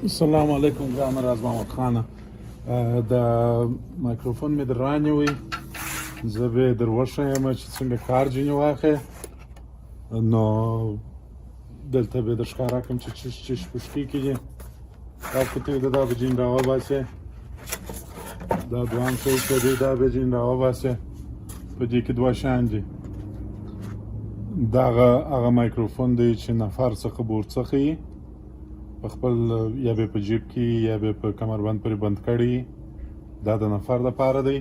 السلام علیکم، زه امر از محمد خانه. د مایکروفون مې در رانیوی، زه به در وښیم چې څنګه کار ځینې واخې. نو دلته به در ښکاره کړم چې چش پشکي کې دي. دا کوتې د دا به جین راوباسې، دا دوام شی چې دی دا به جین راوباسې. په دې کې دوه شیان دي. دغه هغه مایکروفون دی چې نفر څخه بور څخه یي، په خپل یا به په جیب کې یا به په کمربند پورې بند کړی. دا د نفر دپاره دی.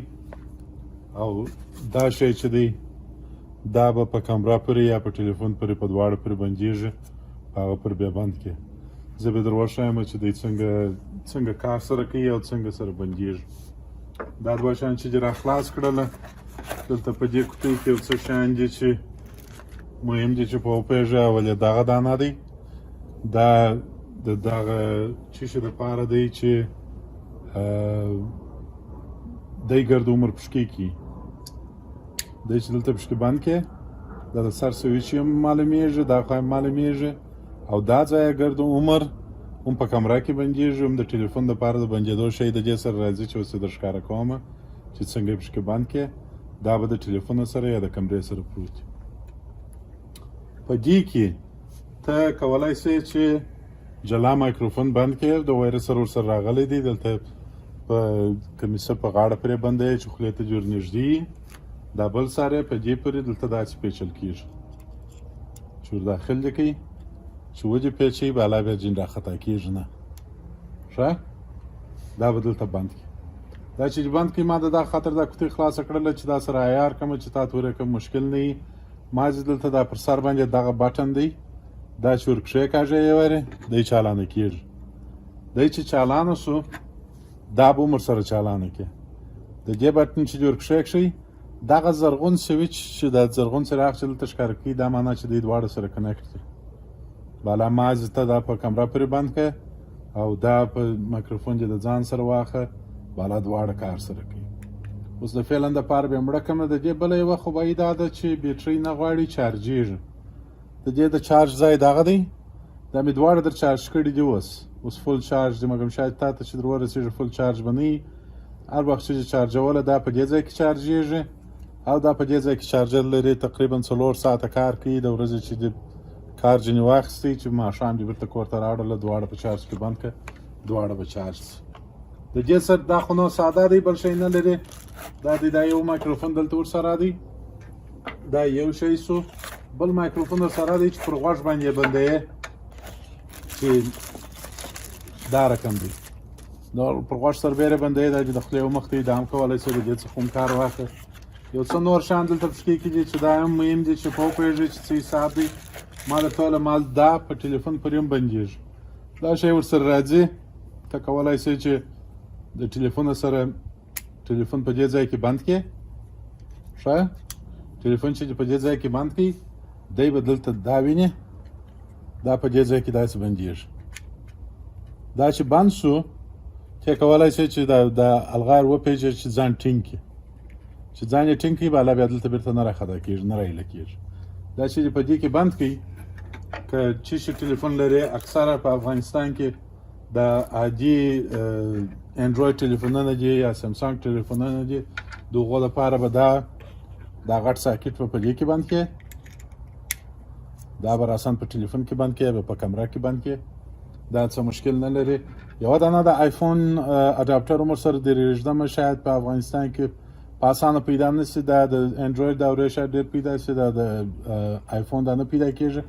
او دا شی چې دی دا به په کمره پورې یا په ټلیفون پورې په دواړو پورې بندېږي، هغه پورې بیا بند کړي. زه به در وښیم چې دی څنګه کار سره کوي او څنګه سره بندېږي. دا دوه شیان چې دې را خلاص کړله، دلته په دې کوټۍ کې یو څه شیان دي چې مهم دي چې په وپوهېږي. اول یې دغه دانه دی، دا د دغه چیشي دپاره دی چې دی ګرد عمر پشکې کي. دی چې دلته پشکې بند کړې، دا د سر سویچ یې معلومېږي، دا خوا یې معلومېږي. او دا ځای یې ګرد عمر هم په کمره کې بندېږي، هم د ټلیفون دپاره د بندېدو شی د دې سره راځي چې اوس یې در ښکاره کومه چې څنګه یې پشکې بند کړې. دا به د ټلیفون سره یا د کمرې سره پروت وي. په دې کې ته کولی سې چې جلا مایکروفون بند کړې، د وایرس سره ورسره راغلی دی. دلته په کمیسه په غاړه پرې بندوې چې خولې ته جور نږدې وي. دا بل سر یې په دې پورې دلته داسې پیچل کېږي چې ور داخل دې کوي، چې ودې پیچوي بالا بیا جین راخطا کېږي نه. ښه، دا به دلته بند کړي. دا چې بند کړي، ما د دا خاطر دا کوټۍ خلاصه کړله چې دا سره عیار کړمه چې تا ته ورکړم مشکل نه وي. ما چې دلته دا پر سر باندې دغه بټن دی، دا چې ور کښېکاږې یې ورې دی چالانه کېږي. دی چې چالانه سو، دا به هم ورسره چالانه کړي. د دې بټن چې دې ور کښېکښئ، دغه زرغون سویچ چې د زرغون څراغ چې دلته ښکاره کوي، دا معنا چې دی دواړه سره کنیکټ دي. بالا مازې ته دا په کمره پورې بند کړه او دا په مایکروفون دې د ځان سره واخه، بالا دواړه کار سره کوي. اوس د فعلا دپاره بیا مړه کړمه. د دې بله یوه خوبایي دا ده چې بیټرۍ نه غواړي چارجېږي. د دې د چارج ځای دغه دی، دا مې دواړه در چارج کړي دي. اوس فل چارج دی، مګم شاید تا ته چې در ورسېږي فل چارج به نه وي. هر وخت چې چارجوله دا په دې ځای کې چارجېږي او دا په دې ځای کې چارجر لري. تقریبا 4 ساعته کار کوي. د ورځې چې د کار ځینې واخیستی چې ماښام دې بېرته کور ته راوړله، دواړه په چارج کې بند کړه، دواړه به چارج شي. د دې سره دا خو نو ساده دی، بل شی نه لري. دا یو مایکروفون دلته ورسره دی، دا یو شی سو. بل مایکروفون ورسره دی چې پر غوږ باندې یې بندوې، چې دا رقم دی. دا پر غوږ سره بیا یې بندوې، دا چې د خولې مخ ته یې دا هم کولی سې د دې څخه هم کار واخلې. یو څه نور شیان دلته پشکې کې دي چې دا هم مهم دي چې په وپوهېږئ چې څه حساب دی. ما درته ویله مال دا په ټلیفون پورې هم بندېږي. دا شی ورسره راځي. ته کولی سې چې د ټلیفون سره ټلیفون په دې ځای کې بند کړې. ښه، ټلیفون چې په دې ځای کې بند کړي، دی به دلته دا ویني، دا په دې ځای کې داسې بندېږي. دا چې بند شو، ته کولی سې چې دا الغار وپېژنې چې ځان ټینګ کړي. چې ځان یې ټینګ کړي، بالا بیا دلته بېرته نه راښکته کېږي، نه راایله کېږي. دا چې په دې کې بند کړي، که چې ټلیفون لري، اکثره په افغانستان کې د عادي انډروید ټلیفونونه دي یا سامسنګ ټلیفونونه دي، د هغو لپاره به دا غټ ساکټ به په دې کې بند کړې. دا به راسن په ټلیفون کې بند کړې، یا به په کمره کې بند کړې. دا څه مشکل نه لري. یوه دانه د آیفون اډاپټر هم ورسره درېږدمه، شاید په افغانستان کې په اسانه پیدا نه شي. دا د انډروید دورې شاید ډېر پیدا شي، دا د آیفون دا نه پیدا کېږي.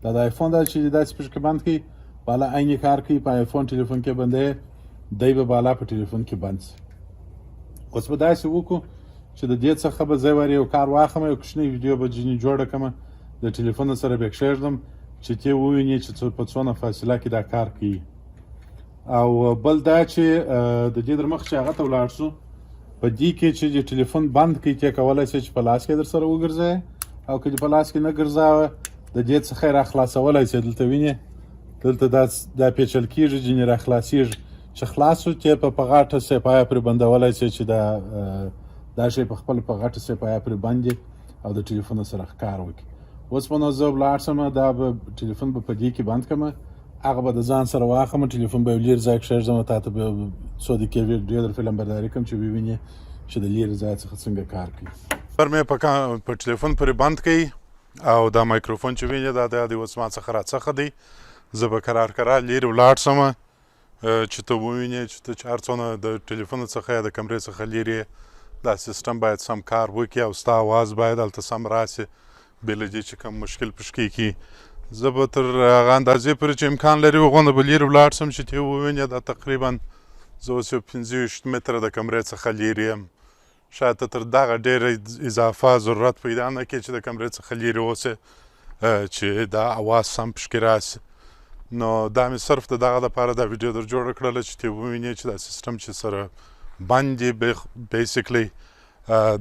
دا د آیفون دا چې داسې پشکې بند کړي، بالا عیني کار کوي. په آیفون ټلیفون کې بندوې، دی به بالا په ټلیفون کې بند شي. اوس به داسې وکړو چې د دې څخه به زه ور یو کار واخلم، یو کوچنۍ ویډیو به ځینې جوړه کړم، د ټلیفون سره به یې کښېږدم چې ته ووینې چې په څونه فاصله کې دا کار کوي. او بل دا چې د دې در مخ چې هغه ته ولاړ شو، په دې کې چې د ټلیفون بند کړي، ته کولی شې چې په لاس کې در سره وګرځوې، او که دې په لاس کې نه ګرځاوه، د دې څخه یې راخلاصولی شې. دلته وینې، دلته دا پیچل کېږي، ځینې راخلاصېږي. چې خلاص شو، ته په غاټه سیپایه پرې بندولی شې چې دا شی په خپل په غټه سیپایه پرې بند او د ټلیفون سره ښکار وکړي. اوس به نو زه ولاړ شم، دا به ټلیفون به په دې کې بند کړم هغه به د ځان سره واخلم ټلیفون به یو لرې ځای کېږدم تا ته به څو دقیقې ویډیو در فلم برداري کوم چې ووینې چې د لرې ځای څخه څنګه کار کوي. پر مې په ټلیفون پورې بند کوي او دا مایکروفون چې وینې دا د اوس ما څخه راڅخه دی. زه به کرار لرې ولاړ شم چې ته ووینې چې ته چې هر څونه د ټلیفون څخه یا د کمرې څخه لرې دا سیسټم باید سم کار وکړي او ستا اواز باید هلته سم راسي بې له دې چې کوم مشکل پشکې کړي. زه به تر هغه اندازې پورې چې امکان لري هغومره به لرې ولاړ شم چې ته ووینې دا تقریبا زه اوس یو 25 متره د کمرې څخه لرې یم. شاید ته تر دغه ډېره اضافه ضرورت پیدا نه کړي چې د کمرې څخه لرې اوسې چې دا اواز سم پشکې راسي. نو دا مې صرف د دغه دپاره دا ویډیو در جوړه کړله چې ته ووینې چې دا سیسټم چې سره بند دی بیسیکلی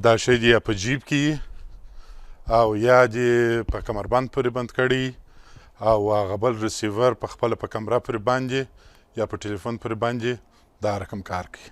دا شی دې یا په جیب کې او یا دې په کمربند پورې بند کړي او هغه بل ریسیور په خپله په کمره پورې باندې یا په ټلیفون پورې باندې دا رقم کار کوي.